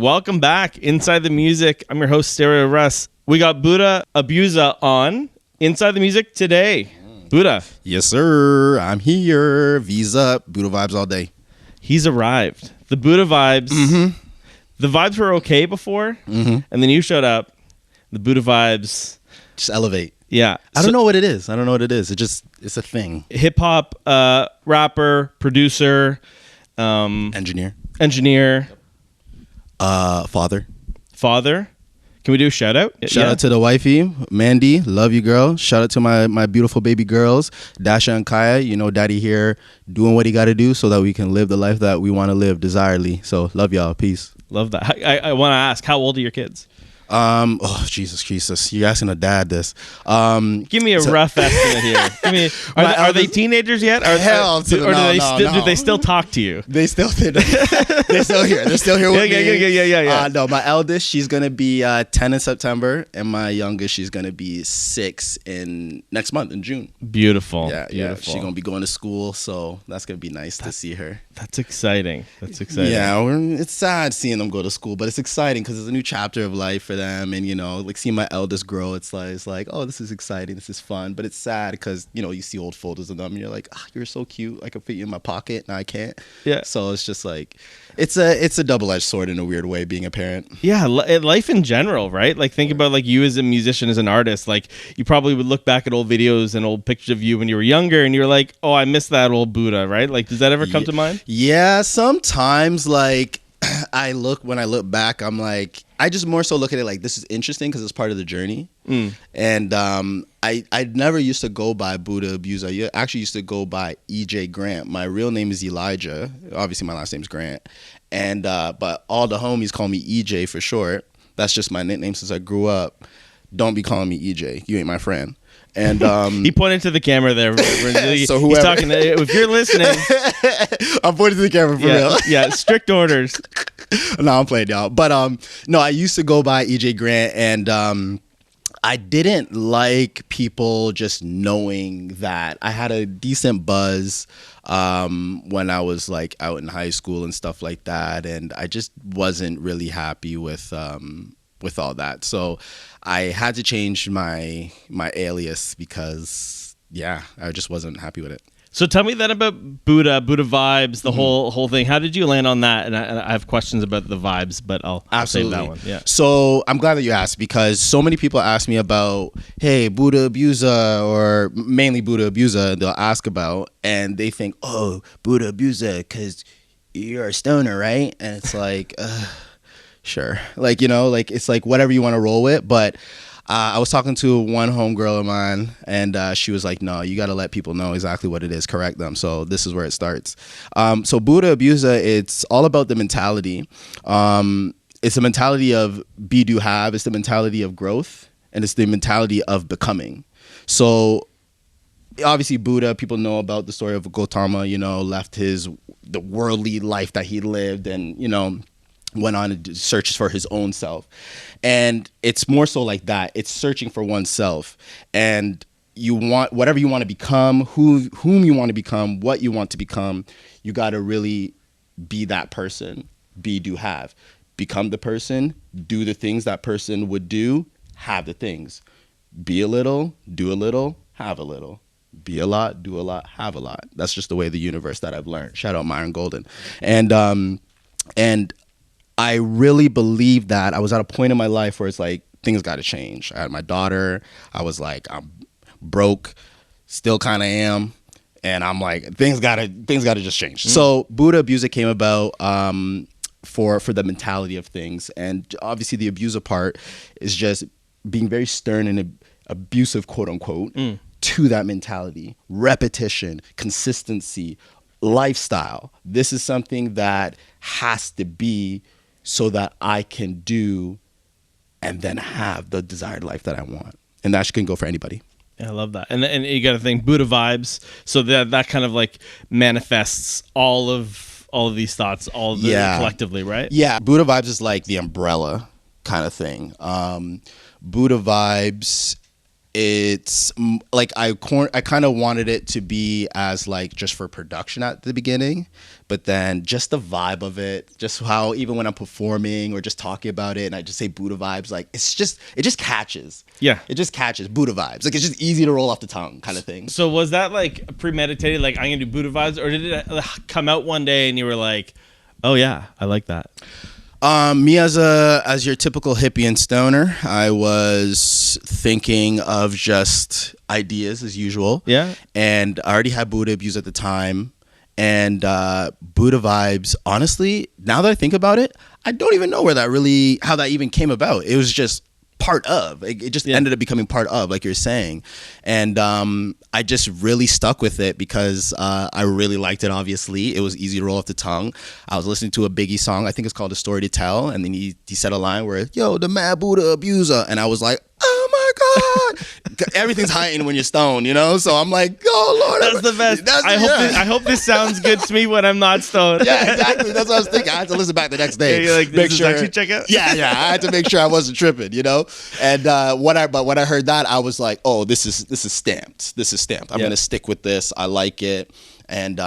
Welcome back Inside the Music. I'm your host, StereoRuss. We got Buddah Abusah on Inside the Music today. Buddah. Yes, sir. I'm here. V's up. Buddah Vibes all day. He's arrived. The Buddah Vibes. Mm-hmm. The vibes were okay before, and then you showed up. The Buddah Vibes. Just elevate. Yeah. I don't know what it is. It's a thing. Hip-hop, rapper, producer. Engineer. Father. Can we do a shout out? Shout out to the wifey, Mandy. Love you, girl. Shout out to my beautiful baby girls, Dasha and Kaya. You know, daddy here doing what he got to do so that we can live the life that we want to live desiredly. So love y'all. Peace. Love that. I want to ask, how old are your kids? Oh Jesus! You're asking a dad this. Give me a rough estimate here. Are they teenagers yet? Do they still talk to you? They're still here. They're still here with me. Yeah. No, my eldest, she's gonna be 10 in September, and my youngest, she's gonna be 6 in next month in June. Beautiful. Yeah. She's gonna be going to school, so that's gonna be nice to see her. That's exciting. Yeah, it's sad seeing them go to school, but it's exciting because it's a new chapter of life for them, and like seeing my eldest grow, it's like, oh, this is exciting, this is fun, but it's sad because you see old photos of them and you're like, you're so cute, I could fit you in my pocket, and I can't. Yeah. So it's just like it's a double-edged sword in a weird way, being a parent. Yeah, life in general, right? Like, think about like you as a musician, as an artist. Like, you probably would look back at old videos and old pictures of you when you were younger, and you're like, oh, I miss that old Buddah, right? Like, does that ever come to mind? Yeah, sometimes. Like, when I look back, I'm like, I just more so look at it like, this is interesting because it's part of the journey. And I never used to go by Buddah Abusah. I actually used to go by EJ Grant. My real name is Elijah. Obviously, my last name's Grant. And but all the homies call me EJ for short. That's just my nickname since I grew up. Don't be calling me EJ. You ain't my friend. And he pointed to the camera there. So he's talking to, if you're listening, I'm pointing to the camera for real. Yeah, strict orders. No, I'm playing, y'all. But no, I used to go by EJ Grant, and I didn't like people just knowing that. I had a decent buzz when I was like out in high school and stuff like that, and I just wasn't really happy with all that. So I had to change my alias because I just wasn't happy with it. So tell me then about Buddah Vibes, the whole thing. How did you land on that? And I have questions about the vibes, but I'll save that one. Yeah. So I'm glad that you asked, because so many people ask me about, hey, Buddah Abusah, or mainly Buddah Abusah, they'll ask about, and they think, oh, Buddah Abusah, because you're a stoner, right? And it's like, sure. Like, it's like whatever you want to roll with. But I was talking to one homegirl of mine, and she was like, no, you got to let people know exactly what it is, correct them. So this is where it starts. So Buddah Abusah, it's all about the mentality. It's the mentality of be, do, have. It's the mentality of growth, and it's the mentality of becoming. So obviously Buddah, people know about the story of Gautama, left the worldly life that he lived, and, went on and searches for his own self. And it's more so like that. It's searching for oneself. And you want whatever you want to become, whom you want to become, what you want to become, you got to really be that person. Be, do, have. Become the person, do the things that person would do, have the things. Be a little, do a little, have a little. Be a lot, do a lot, have a lot. That's just the way the universe that I've learned. Shout out Myron Golden. And I really believe that I was at a point in my life where it's like, things got to change. I had my daughter. I was like, I'm broke, still kind of am. And I'm like, things gotta just change. So Buddah Abusah came about for the mentality of things. And obviously the abuser part is just being very stern and abusive, quote unquote, to that mentality. Repetition, consistency, lifestyle. This is something that has to be so that I can do and then have the desired life that I want. And that can go for anybody. Yeah, I love that. And you got to think Buddah Vibes. So that kind of like manifests all of these thoughts, collectively, right? Yeah. Buddah Vibes is like the umbrella kind of thing. Buddah Vibes it's like I kind of wanted it to be as like just for production at the beginning, but then just the vibe of it, just how even when I'm performing or just talking about it and I just say Buddah Vibes, like it just catches. Yeah. It just catches Buddah Vibes. Like it's just easy to roll off the tongue kind of thing. So was that like premeditated, like I'm gonna do Buddah Vibes, or did it come out one day and you were like, oh yeah, I like that? Me as your typical hippie and stoner, I was thinking of just ideas as usual. Yeah. And I already had Buddah Abusah at the time. And Buddah Vibes, honestly, now that I think about it, I don't even know how that even came about. It was just part of. It just ended up becoming part of, like you're saying. And I just really stuck with it because I really liked it, obviously. It was easy to roll off the tongue. I was listening to a Biggie song, I think it's called A Story to Tell, and then he said a line where, yo, the mad Buddah Abuser. And I was like, oh my God. Everything's heightened when you're stoned, you know? So I'm like, oh Lord. That's the best. I hope this sounds good to me when I'm not stoned. Yeah, exactly. That's what I was thinking. I had to listen back the next day. Yeah, you're like, make sure actually check out. Yeah. I had to make sure I wasn't tripping, you know? And when I heard that, I was like, oh, this is stamped. This is stamped. I'm gonna stick with this. I like it. And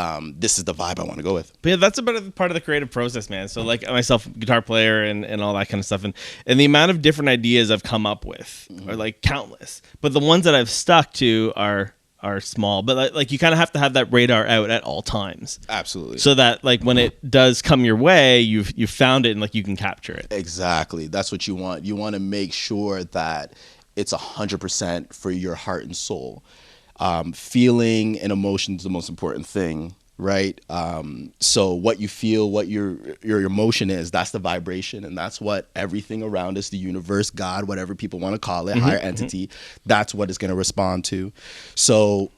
this is the vibe I want to go with. But yeah, that's a part of the creative process, man. So like myself, guitar player and all that kind of stuff. And the amount of different ideas I've come up with are like countless. But the ones that I've stuck to are small. But like you kind of have to have that radar out at all times. Absolutely. So that like when it does come your way, you've found it and like you can capture it. Exactly. That's what you want. You want to make sure that it's 100% for your heart and soul. Feeling and emotion is the most important thing, right? So what you feel, what your emotion is, that's the vibration, and that's what everything around us, the universe, God, whatever people want to call it, higher entity, that's what it's going to respond to. So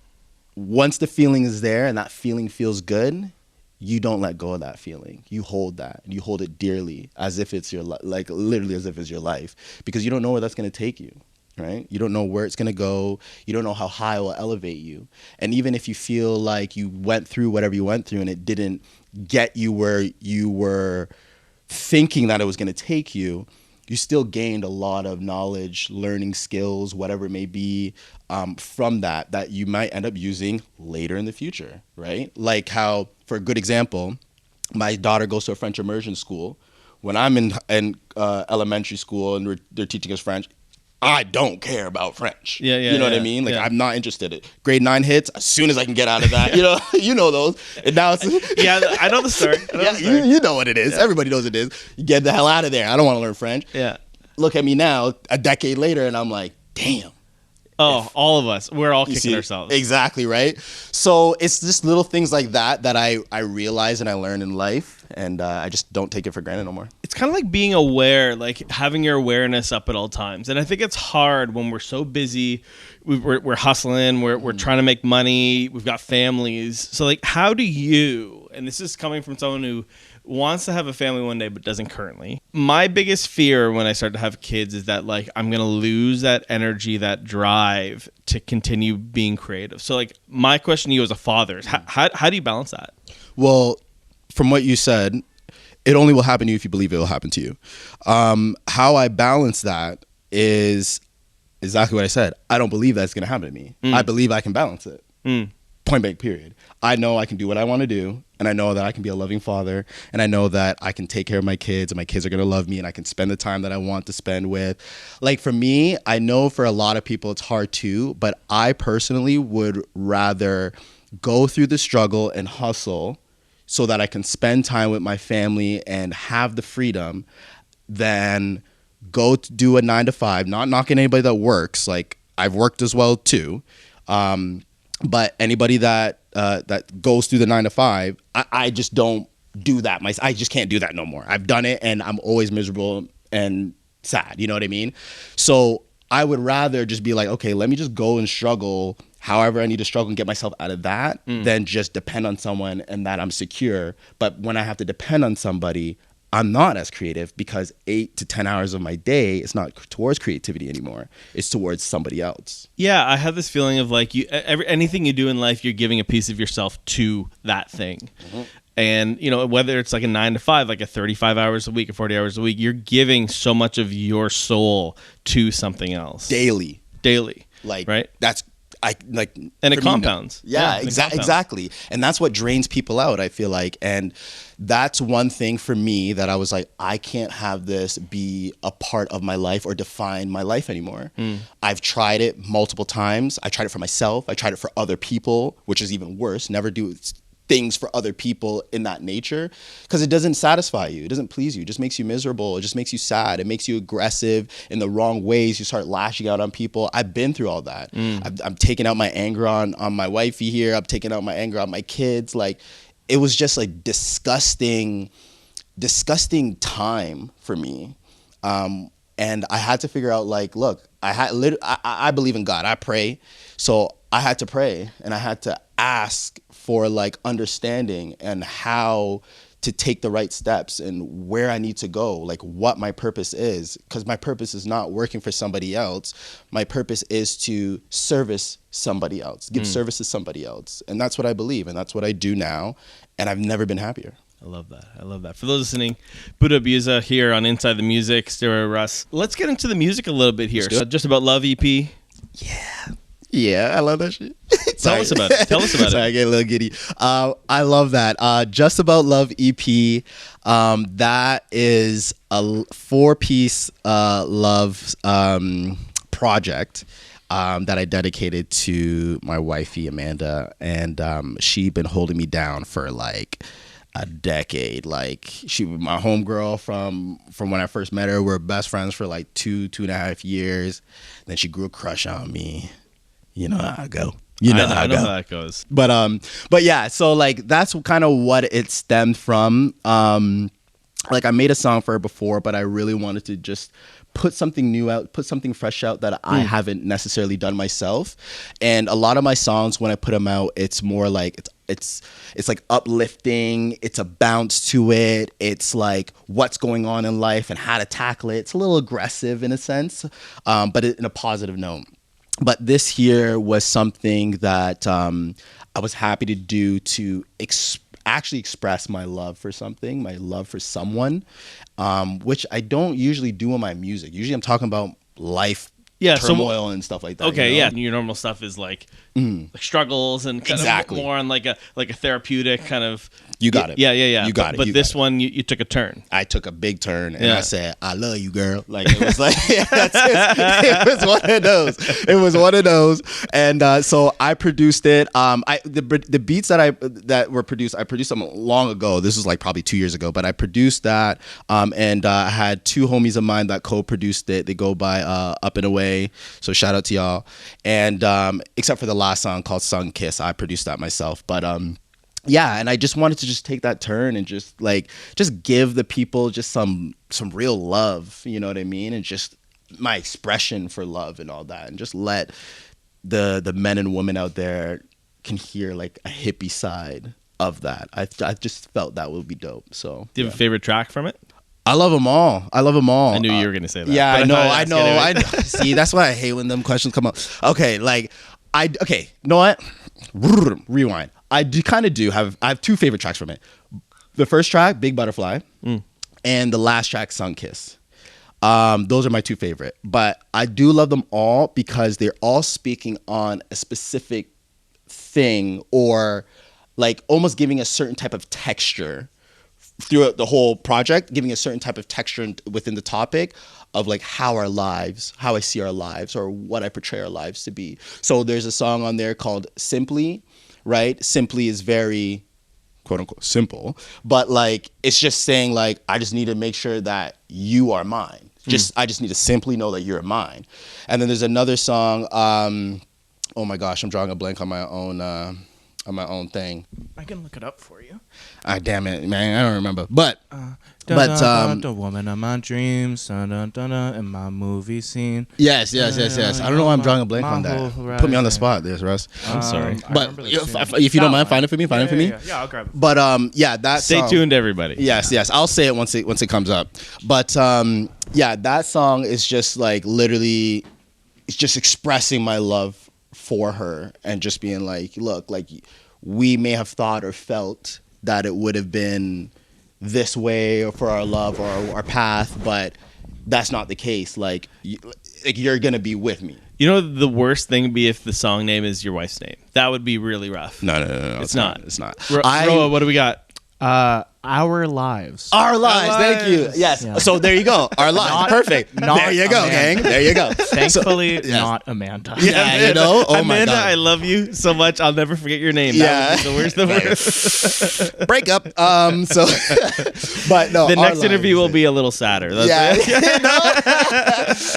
once the feeling is there and that feeling feels good, you don't let go of that feeling. You hold that, and you hold it dearly, as if it's like literally as if it's your life, because you don't know where that's going to take you. Right? You don't know where it's going to go. You don't know how high it will elevate you. And even if you feel like you went through whatever you went through and it didn't get you where you were thinking that it was going to take you, you still gained a lot of knowledge, learning skills, whatever it may be, from that you might end up using later in the future, right? Like how, for a good example, my daughter goes to a French immersion school. When I'm in elementary school and they're teaching us French, I don't care about French. Yeah, you know what I mean? Like I'm not interested in it. Grade 9 hits, as soon as I can get out of that, you know those. And now it's yeah, I know the story. You know what it is. Yeah. Everybody knows what it is. You get the hell out of there. I don't want to learn French. Yeah. Look at me now, a decade later, and I'm like, damn. Oh, all of us. We're all kicking ourselves. Exactly, right? So it's just little things like that I realize and I learn in life, and I just don't take it for granted no more. It's kind of like being aware, like having your awareness up at all times. And I think it's hard when we're so busy. We're hustling. We're trying to make money. We've got families. So like, how do you, and this is coming from someone who wants to have a family one day but doesn't currently. My biggest fear when I start to have kids is that like I'm going to lose that energy, that drive to continue being creative. So like my question to you as a father is how do you balance that? Well, from what you said, it only will happen to you if you believe it will happen to you. How I balance that is exactly what I said. I don't believe that's going to happen to me. I believe I can balance it. Point blank, period. I know I can do what I want to do, and I know that I can be a loving father, and I know that I can take care of my kids, and my kids are going to love me, and I can spend the time that I want to spend with. Like for me, I know for a lot of people it's hard too, but I personally would rather go through the struggle and hustle so that I can spend time with my family and have the freedom than go to do a 9 to 5, not knocking anybody that works. Like I've worked as well too. But anybody that goes through the 9 to 5, I just don't do that. I just can't do that no more. I've done it and I'm always miserable and sad. You know what I mean? So I would rather just be like, okay, let me just go and struggle however I need to struggle and get myself out of that than just depend on someone and that I'm secure. But when I have to depend on somebody, I'm not as creative because 8 to 10 hours of my day is not towards creativity anymore. It's towards somebody else. Yeah, I have this feeling of like anything you do in life, you're giving a piece of yourself to that thing. And, you know, whether it's like a 9 to 5, like a 35 hours a week or 40 hours a week, you're giving so much of your soul to something else. Daily. Like, right. that's, I like, And it compounds. Yeah, it compounds. exactly. And that's what drains people out, I feel like. And that's one thing for me that I was like, I can't have this be a part of my life or define my life anymore. I've tried it multiple times. I tried it for myself. I tried it for other people, which is even worse. Never do things for other people in that nature, because it doesn't satisfy you. It doesn't please you. It just makes you miserable. It just makes you sad. It makes you aggressive in the wrong ways. You start lashing out on people. I've been through all that. I'm taking out my anger on my wifey here. I'm taking out my anger on my kids. Like, it was just like disgusting time for me. And I had to figure out, like, look, I believe in God. I pray. So I had to pray, and I had to ask for like understanding and how to take the right steps and where I need to go, like what my purpose is. Because my purpose is not working for somebody else. My purpose is to service somebody else, give service to somebody else. And that's what I believe, and that's what I do now. And I've never been happier. I love that. I love that. For those listening, Buddah Abusah here on Inside the Music, StereoRuss. Let's get into the music a little bit here. So Just About Love EP. Yeah, I love that shit. Tell us about it. Sorry, I get a little giddy. I love that. Just About Love EP. That is a 4-piece love project that I dedicated to my wifey, Amanda. And she been holding me down for like a decade. Like, she was my homegirl from when I first met her. We were best friends for like 2.5 years. Then she grew a crush on me. You know how I go. I know how that goes. But yeah, so like that's kind of what it stemmed from. Like, I made a song for her before, but I really wanted to just put something new out, put something fresh out that I haven't necessarily done myself. And a lot of my songs, when I put them out, it's more like it's like uplifting. It's a bounce to it. It's like what's going on in life and how to tackle it. It's a little aggressive in a sense, but in a positive note. But this here was something that I was happy to do to actually express my love for something, my love for someone, which I don't usually do in my music. Usually I'm talking about life, turmoil and stuff like that. Okay, you know? Your normal stuff is like struggles and kind of more on like a therapeutic kind of. You got it. Yeah. You got it. But this one, you took a turn. I took a big turn, and I said, "I love you, girl." Like, it was like it was one of those. It was one of those, and so I produced it. The beats that were produced, I produced them long ago. This was like probably 2 years ago, but I produced that, and I had 2 homies of mine that co-produced it. They go by Up and Away, so shout out to y'all. And except for the last song called "Sun Kiss," I produced that myself, but yeah, and I just wanted to just take that turn and just give the people just some real love, you know what I mean? And just my expression for love and all that, and just let the men and women out there can hear like a hippie side of that. I just felt that would be dope. So, do you have a favorite track from it? I love them all. I knew you were going to say that. Yeah, I know. Anyway. See, that's why I hate when them questions come up. Okay, you know what? Rewind. I have 2 favorite tracks from it. The first track, Big Butterfly, and the last track, Sun Kiss. Those are my 2 favorite. But I do love them all because they're all speaking on a specific thing, or like almost giving a certain type of texture throughout the whole project, giving a certain type of texture within the topic of like how I see our lives, or what I portray our lives to be. So there's a song on there called Simply, right? Simply is very quote unquote simple, but like it's just saying like, I just need to make sure that you are mine. I just need to simply know that you're mine. And then there's another song, oh my gosh, I'm drawing a blank on my own thing. I can look it up for you. Damn it, man, I don't remember. But the woman of my dreams, in my movie scene. Yes. I don't know why I'm drawing a blank on that. Put me on the spot, there, Russ. I'm sorry. But if you don't mind, find it for me. Yeah, I'll grab it. But that Stay song, tuned, everybody. Yes. I'll say it once it comes up. But that song is just like literally, it's just expressing my love for her, and just being like, look, like we may have thought or felt that it would have been this way or for our love or our path, but that's not the case. Like like you're gonna be with me. You know, the worst thing would be if the song name is your wife's name. That would be really rough. No, It's not. It's not. Roa, what do we got? Our lives. Our lives. Thank you. Yes. Yeah. So there you go. Our lives. Perfect. There you go, gang. There you go. Thankfully, not Amanda. Yeah, you know. Oh my Amanda, God. I love you so much. I'll never forget your name. Yeah. That was the worst. Breakup. So, but no. The Our next interview lives. will be a little sadder. That's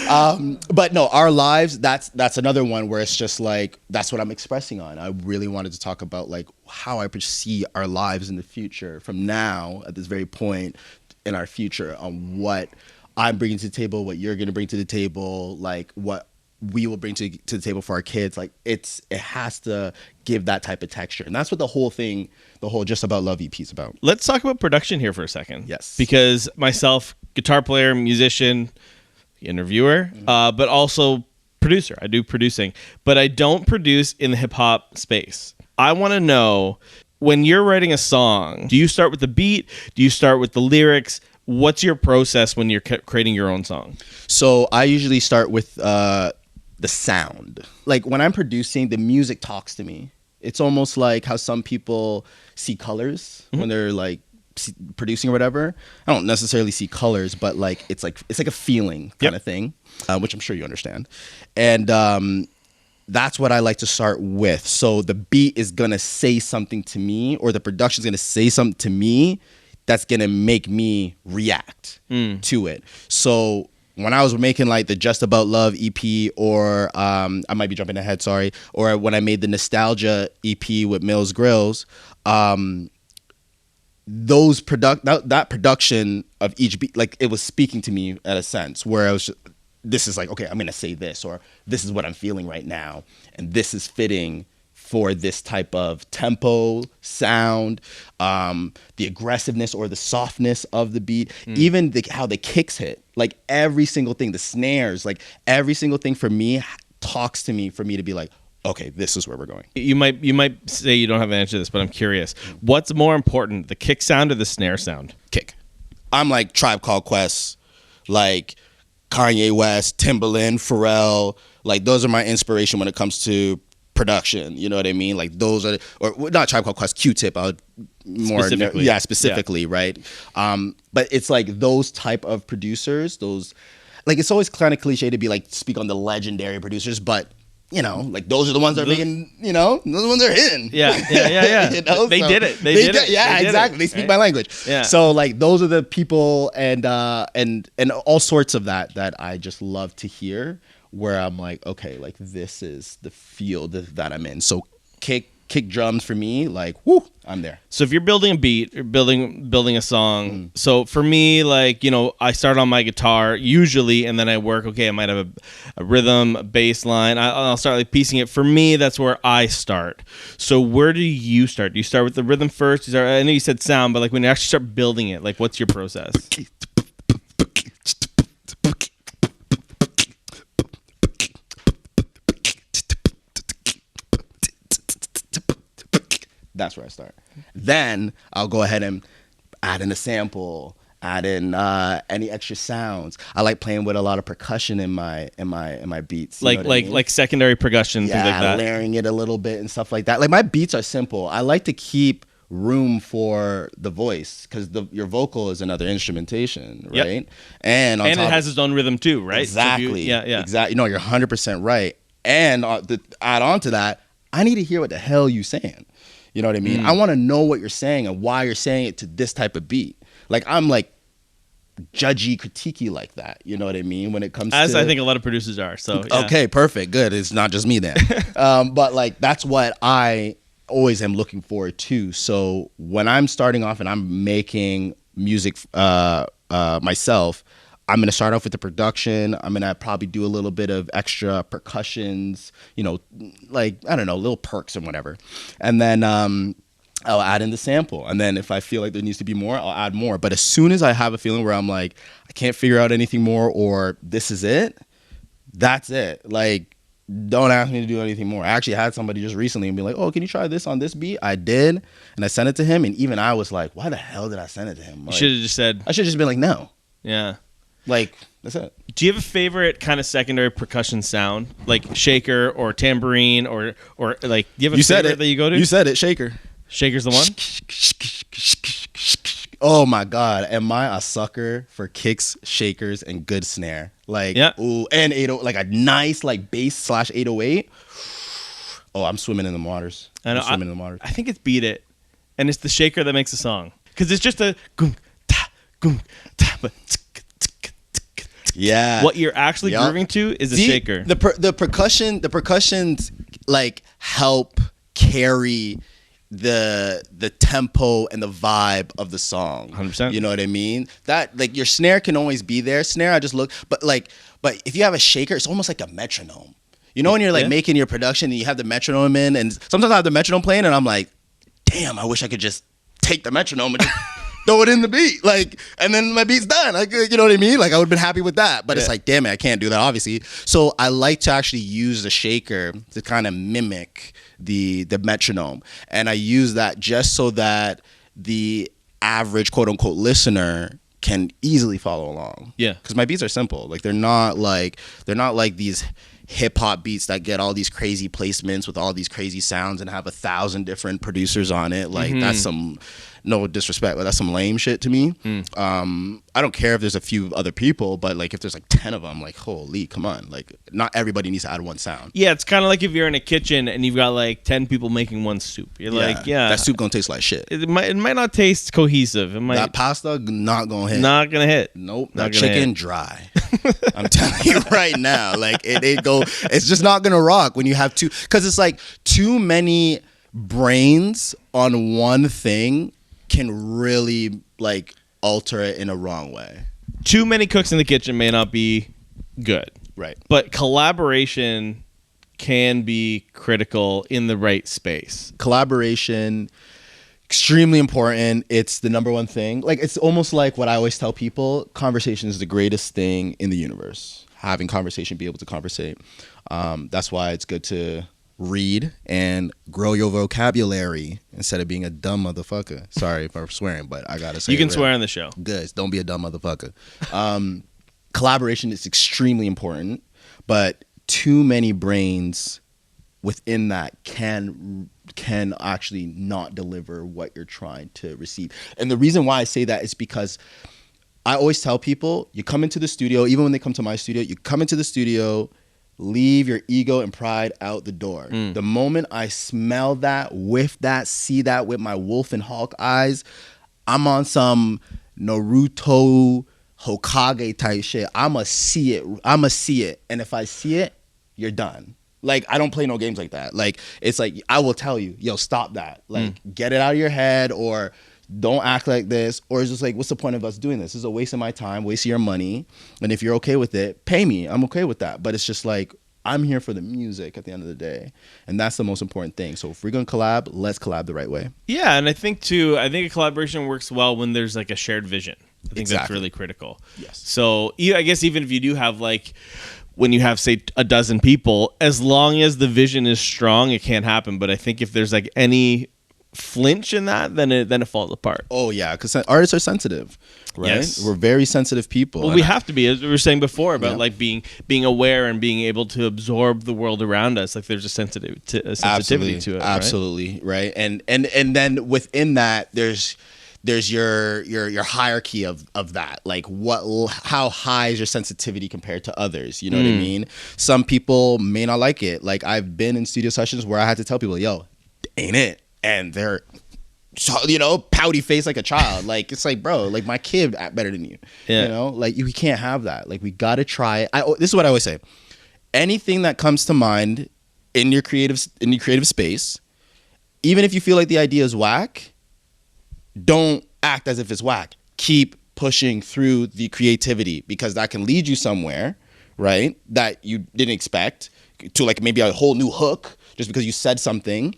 Yeah. But no, our lives. That's another one where it's just like that's what I'm expressing on. I really wanted to talk about like how I foresee our lives in the future from now at this very point in our future on what I'm bringing to the table, what you're going to bring to the table, like what we will bring to the table for our kids. Like it has to give that type of texture. And that's what the whole Just About Love EP is about. Let's talk about production here for a second. Yes. Because myself, guitar player, musician, interviewer, but also producer. I do producing, but I don't produce in the hip hop space. I want to know, when you're writing a song, do you start with the beat? Do you start with the lyrics? What's your process when you're creating your own song? So I usually start with the sound. Like when I'm producing, the music talks to me. It's almost like how some people see colors when they're like producing or whatever. I don't necessarily see colors, but like it's like a feeling kind of thing, which I'm sure you understand. And that's what I like to start with. So the beat is going to say something to me, or the production is going to say something to me that's going to make me react to it. So when I was making like the Just About Love EP, or I might be jumping ahead, sorry, or when I made the Nostalgia EP with Mills Grills, that production of each beat, like it was speaking to me at a sense where I was just, this is like, okay, I'm going to say this, or this is what I'm feeling right now. And this is fitting for this type of tempo, sound, the aggressiveness or the softness of the beat, even how the kicks hit, like every single thing, the snares, like every single thing for me talks to me for me to be like, okay, this is where we're going. You might say you don't have an answer to this, but I'm curious. What's more important, the kick sound or the snare sound? Kick. I'm like Tribe Called Quest, like Kanye West, Timbaland, Pharrell, like those are my inspiration when it comes to production. You know what I mean? Like those are, or not Tribe Called Quest, Q-Tip. Specifically, right? But it's like those type of producers. Those, like it's always kind of cliche to be like speak on the legendary producers, but you know, like those are the ones that are making, you know, those are the ones that are hidden. Yeah. You know? They So did it. They did it. Yeah, They did exactly. it, They speak right? my language. Yeah. So like those are the people and all sorts of that I just love to hear, where I'm like, okay, like this is the field that I'm in. So kick drums for me, like, whoo, I'm there. So if you're building a beat, you're building a song. So for me, like, you know, I start on my guitar usually, and then I work. Okay, I might have a rhythm, a bass line. I'll start like piecing it. For me, that's where I start. So where do you start? Do you start with the rhythm first? I know you said sound, but like when you actually start building it, like what's your process? That's where I start. Then I'll go ahead and add in a sample, add in any extra sounds. I like playing with a lot of percussion in my beats. You know what I mean? Like secondary percussion, things like that. Layering it a little bit and stuff like that. Like my beats are simple. I like to keep room for the voice because your vocal is another instrumentation, right? Yep. And it has its own rhythm too, right? Exactly. So Exactly. No, you're 100% right. And to add on to that, I need to hear what the hell you saying. You know what I mean? I want to know what you're saying and why you're saying it to this type of beat. Like I'm like judgy, critiquey like that. You know what I mean? When it comes As to, I think a lot of producers are. So yeah. Okay, perfect, good. It's not just me then. But like that's what I always am looking forward to. So when I'm starting off and I'm making music myself, I'm going to start off with the production. I'm going to probably do a little bit of extra percussions, you know, like, I don't know, little perks and whatever. And then I'll add in the sample. And then if I feel like there needs to be more, I'll add more. But as soon as I have a feeling where I'm like, I can't figure out anything more, or this is it, that's it. Like, don't ask me to do anything more. I actually had somebody just recently and be like, oh, can you try this on this beat? I did. And I sent it to him. And even I was like, why the hell did I send it to him? Like, You should have just said, I should have just been like, no. yeah. Like, that's it. Do you have a favorite kind of secondary percussion sound, like shaker or tambourine or like? Do you have a favorite that you go to? You said it, shaker. Shaker's the one. Oh my God, am I a sucker for kicks, shakers, and good snare? Like, ooh, and 80, like a nice like bass / 808. Oh, I'm swimming in the waters. I think it's Beat It, and it's the shaker that makes the song because it's just a gung ta, but yeah. What you're actually grooving to is a shaker. The percussions like help carry the tempo and the vibe of the song. 100%. You know what I mean? That like your snare can always be there. Snare, I just look, but if you have a shaker, it's almost like a metronome. You know when you're like making your production and you have the metronome in, and sometimes I have the metronome playing and I'm like, damn, I wish I could just take the metronome and just throw it in the beat, like, and then my beat's done. Like, you know what I mean? Like, I would have been happy with that. But it's like, damn it, I can't do that, obviously. So I like to actually use the shaker to kind of mimic the metronome, and I use that just so that the average quote unquote listener can easily follow along. Yeah, because my beats are simple. Like, they're not like these hip hop beats that get all these crazy placements with all these crazy sounds and have 1,000 different producers on it. Like, that's some, no disrespect, but that's some lame shit to me. I don't care if there's a few other people, but like if there's like 10 of them, like, holy, come on. Like, not everybody needs to add one sound. Yeah, it's kind of like if you're in a kitchen and you've got like 10 people making one soup. You're like, that soup gonna taste like shit. It might not taste cohesive. That pasta not gonna hit. Not gonna hit. Nope. That chicken dry. I'm telling you right now, like it's just not gonna rock when you have two, because it's like too many brains on one thing can really like alter it in a wrong way. Too many cooks in the kitchen may not be good. Right. But collaboration can be critical in the right space. Collaboration, extremely important. It's the number one thing. Like, it's almost like what I always tell people, conversation is the greatest thing in the universe. Having conversation, be able to conversate. That's why it's good to read and grow your vocabulary instead of being a dumb motherfucker. Sorry if I'm swearing, but I gotta say you can swear on the show. Good. Don't be a dumb motherfucker. Collaboration is extremely important, but too many brains within that can actually not deliver what you're trying to receive. And the reason why I say that is because I always tell people, you come into the studio, even when they come to my studio, you come into the studio, leave your ego and pride out the door. The moment I smell that, whiff that, see that with my wolf and hawk eyes, I'm on some Naruto Hokage type shit. I'ma see it. And if I see it, you're done. Like, I don't play no games like that. Like, it's like, I will tell you, yo, stop that. Like, get it out of your head, or don't act like this. Or it's just like, what's the point of us doing this? This is a waste of my time, waste of your money. And if you're okay with it, pay me. I'm okay with that. But it's just like, I'm here for the music at the end of the day. And that's the most important thing. So if we're going to collab, let's collab the right way. Yeah, and I think a collaboration works well when there's like a shared vision. I think that's really critical. Yes. So I guess even if you do have like, when you have, say, a dozen people, as long as the vision is strong, it can't happen. But I think if there's like any flinch in that, then it falls apart. Oh yeah, because artists are sensitive, right? Yes. We're very sensitive people. Well, we have to be, as we were saying before, about like being aware and being able to absorb the world around us. Like, there's a sensitivity to it. Absolutely, right? And then within that, there's your hierarchy of that. Like, how high is your sensitivity compared to others? You know what I mean? Some people may not like it. Like, I've been in studio sessions where I had to tell people, yo, ain't it? And they're, pouty face like a child. Like, it's like, bro, like, my kid act better than you. Yeah. You know, like, we can't have that. Like, we gotta try it. This is what I always say. Anything that comes to mind in your creative space, even if you feel like the idea is whack, don't act as if it's whack. Keep pushing through the creativity, because that can lead you somewhere, right, that you didn't expect, to like maybe a whole new hook just because you said something.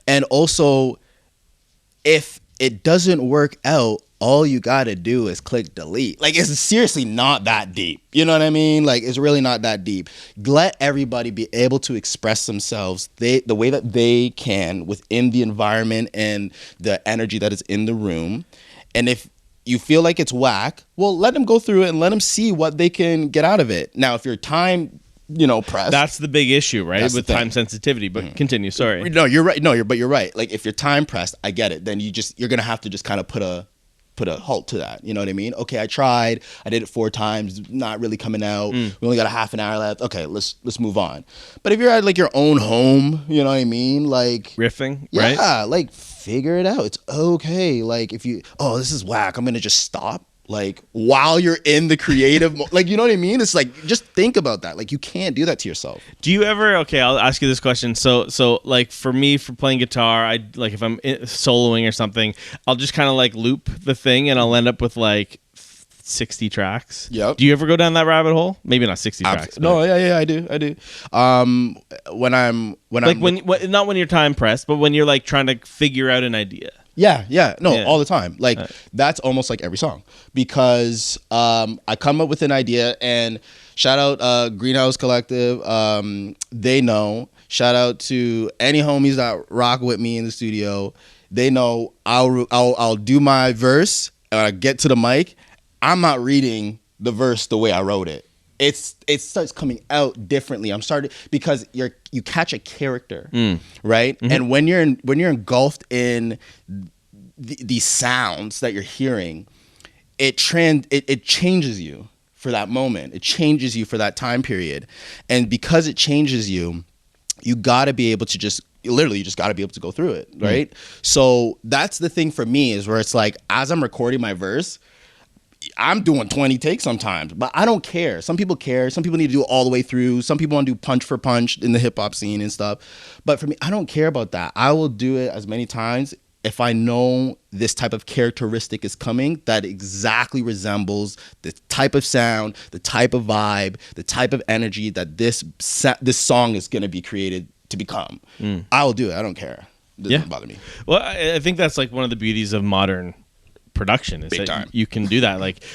And also, if it doesn't work out, all you gotta do is click delete. Like, it's seriously not that deep. You know what I mean? Like, it's really not that deep. Let everybody be able to express themselves the way that they can within the environment and the energy that is in the room. And if you feel like it's whack, well, let them go through it and let them see what they can get out of it. Now, if your time, pressed. That's the big issue, right? That's With the thing. time sensitivity. But continue. Sorry. No, you're right. No, but you're right. Like if you're time pressed, I get it. Then you're gonna have to just kind of put a halt to that. You know what I mean? Okay, I tried. I did it 4 times. Not really coming out. We only got a half an hour left. Okay, let's move on. But if you're at like your own home, you know what I mean? Like Riffing, right? Yeah, like figure it out. It's okay. Like if this is whack, I'm gonna just stop. Like while you're in the creative, like you know what I mean? It's like just think about that. Like you can't do that to yourself. Do you ever? Okay, I'll ask you this question. So like for me, for playing guitar, I like if I'm soloing or something, I'll just kind of like loop the thing, and I'll end up with like 60 tracks. Yep. Do you ever go down that rabbit hole? Maybe not 60 tracks. No, yeah, I do. When not when you're time pressed, but when you're like trying to figure out an idea. All the time. Like that's almost like every song because I come up with an idea and shout out Greenhouse Collective. They know. Shout out to any homies that rock with me in the studio. They know I'll do my verse and I get to the mic. I'm not reading the verse the way I wrote it. It starts coming out differently. I'm starting because you catch a character, right? Mm-hmm. And when you're engulfed in these sounds that you're hearing, it changes you for that moment. It changes you for that time period, and because it changes you, you got to be able to you just got to be able to go through it, right? So that's the thing for me is where it's like as I'm recording my verse. I'm doing 20 takes sometimes, but I don't care. Some people care. Some people need to do it all the way through. Some people want to do punch for punch in the hip hop scene and stuff. But for me, I don't care about that. I will do it as many times if I know this type of characteristic is coming that exactly resembles the type of sound, the type of vibe, the type of energy that this song is going to be created to become. I will do it. I don't care. It doesn't bother me. Well, I think that's like one of the beauties of modern production is Big that time. you can do that like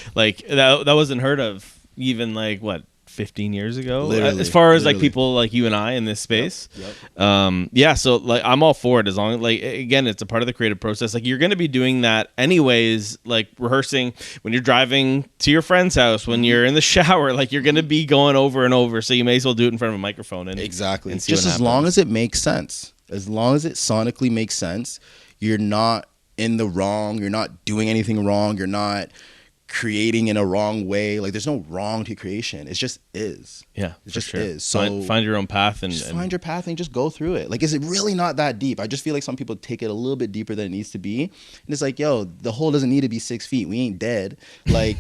that wasn't heard of even like what 15 years ago as far as like people like you and I in this space. Yep. So like I'm all for it as long as like again it's a part of the creative process. Like you're going to be doing that anyways, like rehearsing when you're driving to your friend's house, when you're in the shower, like you're going to be going over and over, so you may as well do it in front of a microphone and exactly and see just what as happens. long as it makes sense, as long as it sonically makes sense, you're not in the wrong, you're not doing anything wrong, you're not creating in a wrong way. Like there's no wrong to creation. It just is. Yeah, it just sure. is. So find your own path and find your path and just go through it. Like, is it really not that deep? I just feel like some people take it a little bit deeper than it needs to be. And it's like, yo, the hole doesn't need to be 6 feet. We ain't dead. Like,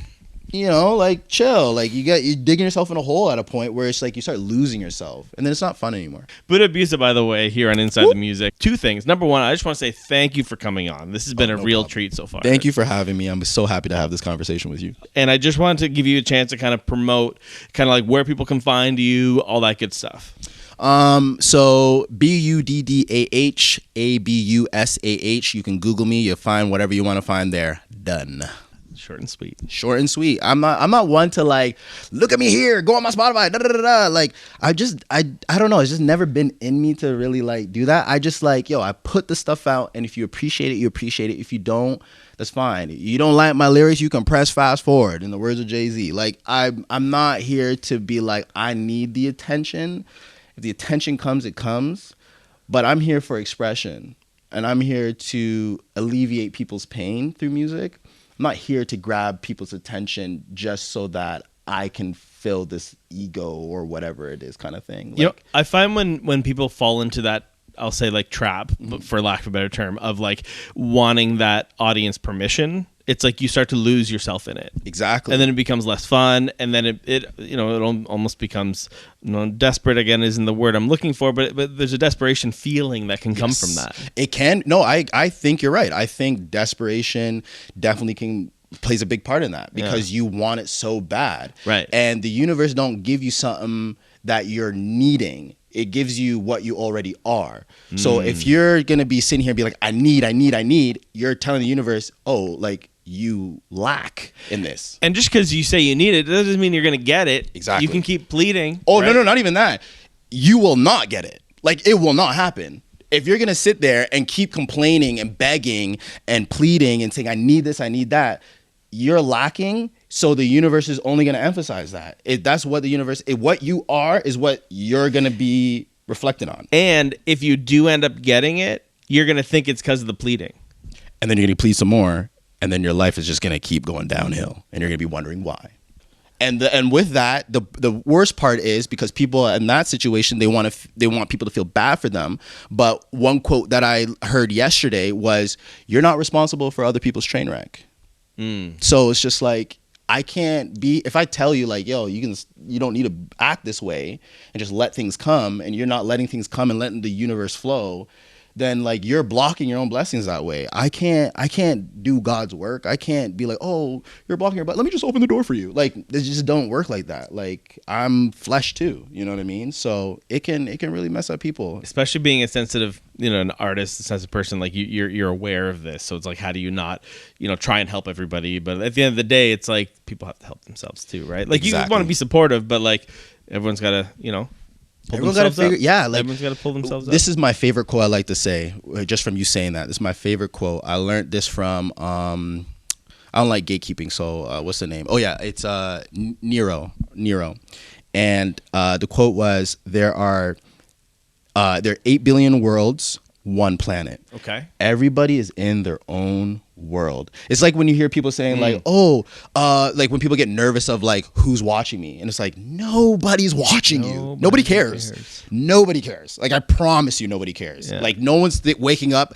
like chill. Like you're digging yourself in a hole at a point where it's like you start losing yourself, and then it's not fun anymore. Buddah Abusah, by the way, here on Inside the Music. 2 things. Number 1, I just want to say thank you for coming on. This has been a real treat so far. Thank you for having me. I'm so happy to have this conversation with you. And I just wanted to give you a chance to kind of promote kind of like where people can find you, all that good stuff. So BUDDAH ABUSAH. You can Google me. You'll find whatever you want to find there. Done. Short and sweet. Short and sweet. I'm not one to like, look at me here, go on my Spotify, da da da da. Like I don't know. It's just never been in me to really like do that. I just like, I put the stuff out, and if you appreciate it, you appreciate it. If you don't, that's fine. You don't like my lyrics, you can press fast forward, in the words of Jay-Z. Like I'm not here to be like, I need the attention. If the attention comes, it comes. But I'm here for expression, and I'm here to alleviate people's pain through music. I'm not here to grab people's attention just so that I can fill this ego or whatever it is kind of thing. Like, I find when people fall into that, I'll say like trap, for lack of a better term, of like wanting that audience permission, it's like you start to lose yourself in it. Exactly. And then it becomes less fun, and then it almost becomes desperate. Again, isn't the word I'm looking for, but there's a desperation feeling that can come from that. It can. No, I think you're right. I think desperation definitely plays a big part in that, because you want it so bad. Right. And the universe don't give you something that you're needing. It gives you what you already are. So if you're going to be sitting here and be like, I need, you're telling the universe, like, you lack in this. And just because you say you need it doesn't mean you're going to get it. Exactly. You can keep pleading. Oh, right? no, not even that. You will not get it. Like, it will not happen. If you're going to sit there and keep complaining and begging and pleading and saying, I need this, I need that, you're lacking, so the universe is only going to emphasize that. That's what the universe, what you are is what you're going to be reflected on. And if you do end up getting it, you're going to think it's because of the pleading. And then you're going to plead some more, and then your life is just going to keep going downhill, and you're going to be wondering why. And with that, the worst part is because people in that situation, they want people to feel bad for them. But one quote that I heard yesterday was, "You're not responsible for other people's train wreck." So it's just like, I can't be, if I tell you like, yo, you don't need to act this way and just let things come, and you're not letting things come and letting the universe flow, then like you're blocking your own blessings that way. I can't do God's work. I can't be like, oh, you're blocking your, but let me just open the door for you. Like, it just don't work like that. Like, I'm flesh too, you know what I mean? So it can really mess up people. Especially being a sensitive, an artist, a sensitive person, like you're aware of this. So it's like, how do you not, try and help everybody? But at the end of the day, it's like people have to help themselves too, right? Like you want to be supportive, but like everyone's got to, everyone's got to figure, everyone's got to pull themselves up. This is my favorite quote I like to say, just from you saying that. This is my favorite quote. I learned this from, I don't like gatekeeping, so what's the name? Oh, yeah, it's Nero. And the quote was, there are 8 billion worlds, one planet. Okay. Everybody is in their own world. It's like when you hear people saying like, like when people get nervous of like who's watching me, and it's like, nobody's watching you. Nobody cares. Nobody cares. Like, I promise you, nobody cares. Yeah. Like, no one's waking up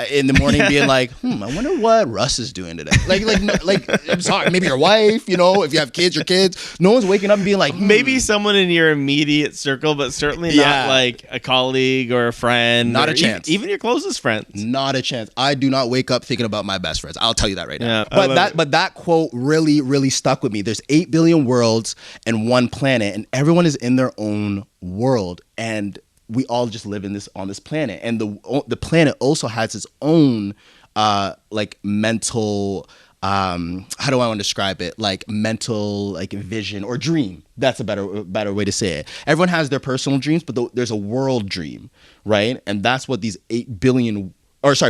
in the morning being like, I wonder what Russ is doing today. Like I'm sorry, maybe your wife, if you have kids, your kids. No one's waking up and being like, maybe someone in your immediate circle, but certainly not like a colleague or a friend. Not a chance. Even your closest friends. Not a chance. I do not wake up thinking about my best friends. I'll tell you that right now. Yeah, but that quote really, really stuck with me. There's 8 billion worlds and one planet, and everyone is in their own world, and we all just live on this planet. And the planet also has its own like mental, how do I want to describe it? Like mental, like vision or dream. That's a better way to say it. Everyone has their personal dreams, but there's a world dream, right? And that's what these 8 billion,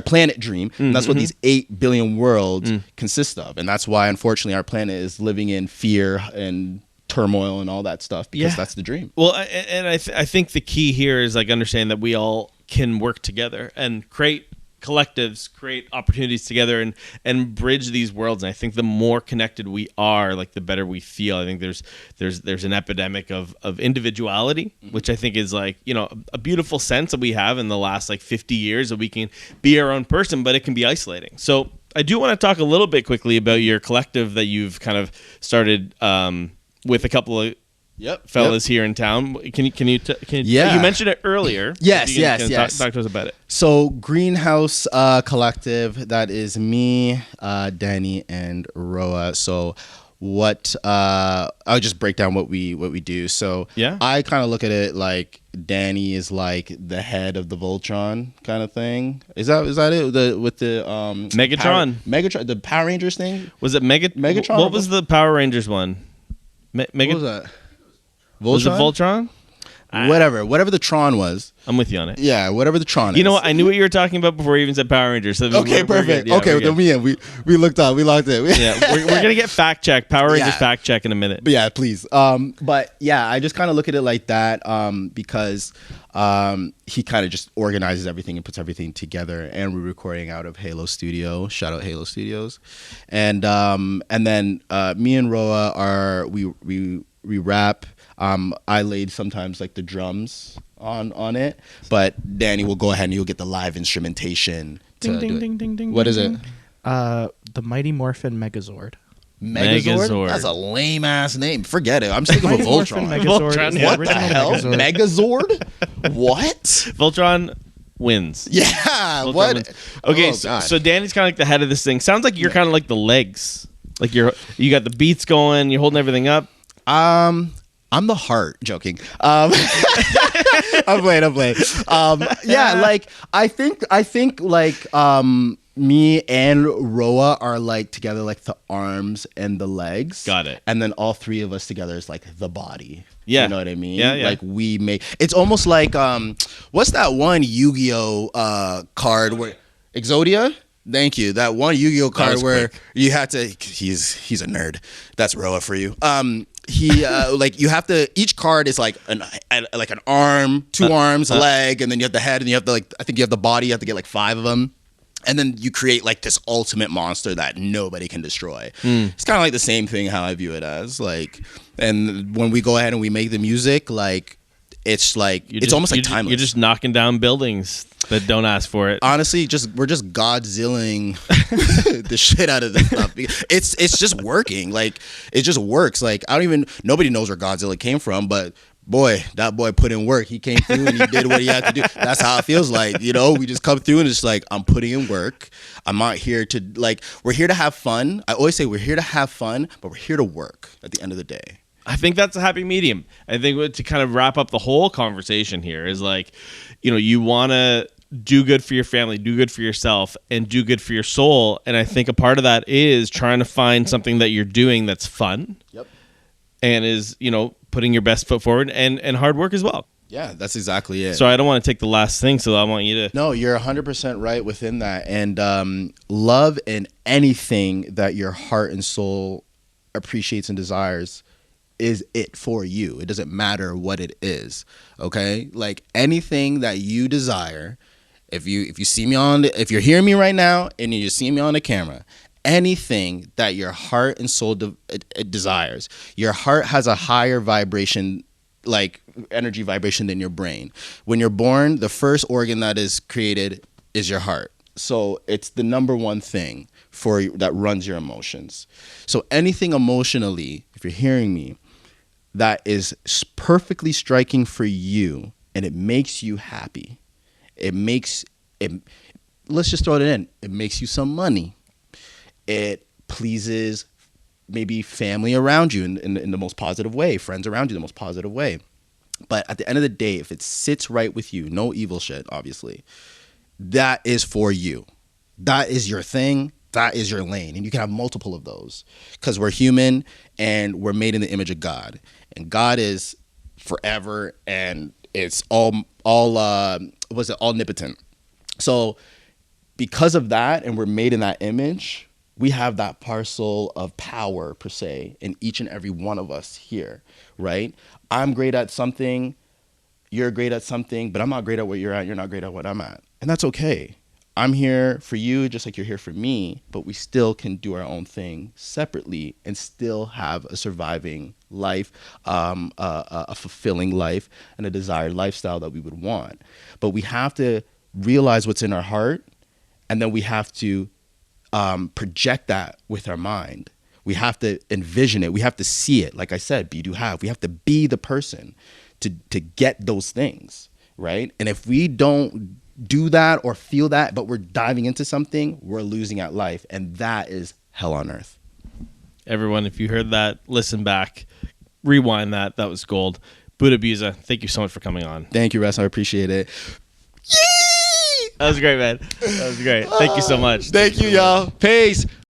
planet dream. And that's what these 8 billion worlds consist of. And that's why, unfortunately, our planet is living in fear and turmoil and all that stuff, because that's the dream. Well, and I think the key here is like understanding that we all can work together and create collectives, create opportunities together, and bridge these worlds. And I think the more connected we are, like the better we feel. I think there's an epidemic of individuality, which I think is like, a beautiful sense that we have in the last like 50 years, that we can be our own person, but it can be isolating. So I do want to talk a little bit quickly about your collective that you've kind of started with a couple of fellas here in town. Can you you mentioned it earlier. Yes. Talk to us about it. So Greenhouse Collective, that is me, Danny, and Roa. So what I'll just break down what we do. So I kind of look at it like Danny is like the head of the Voltron kind of thing. Is that it? With the Megatron, the Power Rangers thing. Was it Megatron? What was the Power Rangers one? What was that? Voltron? Was it Voltron? Whatever the Tron was. I'm with you on it. Yeah, whatever the Tron is. You know what? I knew what you were talking about before you even said Power Rangers. So okay, perfect. Okay, then we looked up. We locked it. We're going to get fact check. Power Rangers fact check in a minute. But yeah, please. But yeah, I just kind of look at it like that because he kind of just organizes everything and puts everything together. And we're recording out of Halo Studio. Shout out Halo Studios. And then me and Roa we rap. I laid sometimes like the drums on it, but Danny will go ahead and he'll get the live instrumentation. Ding. What is it? The Mighty Morphin Megazord. Megazord? That's a lame ass name. Forget it. I'm sticking with Voltron. Megazord. What the hell? Megazord? What? Voltron wins. Yeah. Voltron what? Wins. Okay, so Danny's kind of like the head of this thing. Sounds like you're kind of like the legs. Like you got the beats going. You're holding everything up. I'm the heart. Joking. I'm playing. Yeah, like I think like me and Roa are like together like the arms and the legs. Got it. And then all three of us together is like the body. Yeah. You know what I mean? Yeah. Like we make it's almost like what's that one Yu-Gi-Oh card where Exodia? Thank you. That one Yu-Gi-Oh card was where quick. you had to. He's a nerd. That's Roa for you. He like you have to. Each card is like an arm, two arms, a leg, and then you have the head, and you have the I think you have the body. You have to get like 5 of them. And then you create like this ultimate monster that nobody can destroy. It's kind of like the same thing how I view it as like. And when we go ahead and we make the music, like it's like it's almost like timeless. You're just knocking down buildings that don't ask for it. Honestly, we're just Godzilling the shit out of this stuff. It's just working. Like it just works. Like nobody knows where Godzilla came from, but boy, that boy put in work. He came through and he did what he had to do. That's how it feels like, we just come through and it's like, I'm putting in work. I'm not here to we're here to have fun. I always say we're here to have fun, but we're here to work at the end of the day. I think that's a happy medium. I think to kind of wrap up the whole conversation here is like, you want to do good for your family, do good for yourself, and do good for your soul. And I think a part of that is trying to find something that you're doing that's fun. Yep. And is, putting your best foot forward and hard work as well. Yeah, that's exactly it. So I don't want to take the last thing, so I want you to... No, you're 100% right within that. And love and anything that your heart and soul appreciates and desires is it for you. It doesn't matter what it is, okay? Like anything that you desire, if you see me if you're hearing me right now and you see me on the camera, anything that your heart and soul desires, your heart has a higher vibration, like energy vibration than your brain. When you're born, the first organ that is created is your heart. So it's the number one thing that runs your emotions. So anything emotionally, if you're hearing me, that is perfectly striking for you and it makes you happy. Let's just throw it in. It makes you some money. It pleases maybe family around you in the most positive way, friends around you in the most positive way. But at the end of the day, if it sits right with you, no evil shit, obviously, that is for you. That is your thing. That is your lane. And you can have multiple of those because we're human and we're made in the image of God. And God is forever and it's omnipotent. So because of that, and we're made in that image, we have that parcel of power, per se, in each and every one of us here, right? I'm great at something, you're great at something, but I'm not great at what you're at, you're not great at what I'm at. And that's okay. I'm here for you just like you're here for me, but we still can do our own thing separately and still have a surviving life, a fulfilling life, and a desired lifestyle that we would want. But we have to realize what's in our heart, and then we have to project that with our mind. We have to envision it. We have to see it. Like I said, be, do, have. We have to be the person to get those things, right? And if we don't do that or feel that, but we're diving into something, we're losing at life. And that is hell on earth. Everyone, if you heard that, listen back, rewind that. That was gold. Buddah Abusah, thank you so much for coming on. Thank you, Russ. I appreciate it. That was great, man. That was great. Thank you so much. Thank you, y'all. Peace.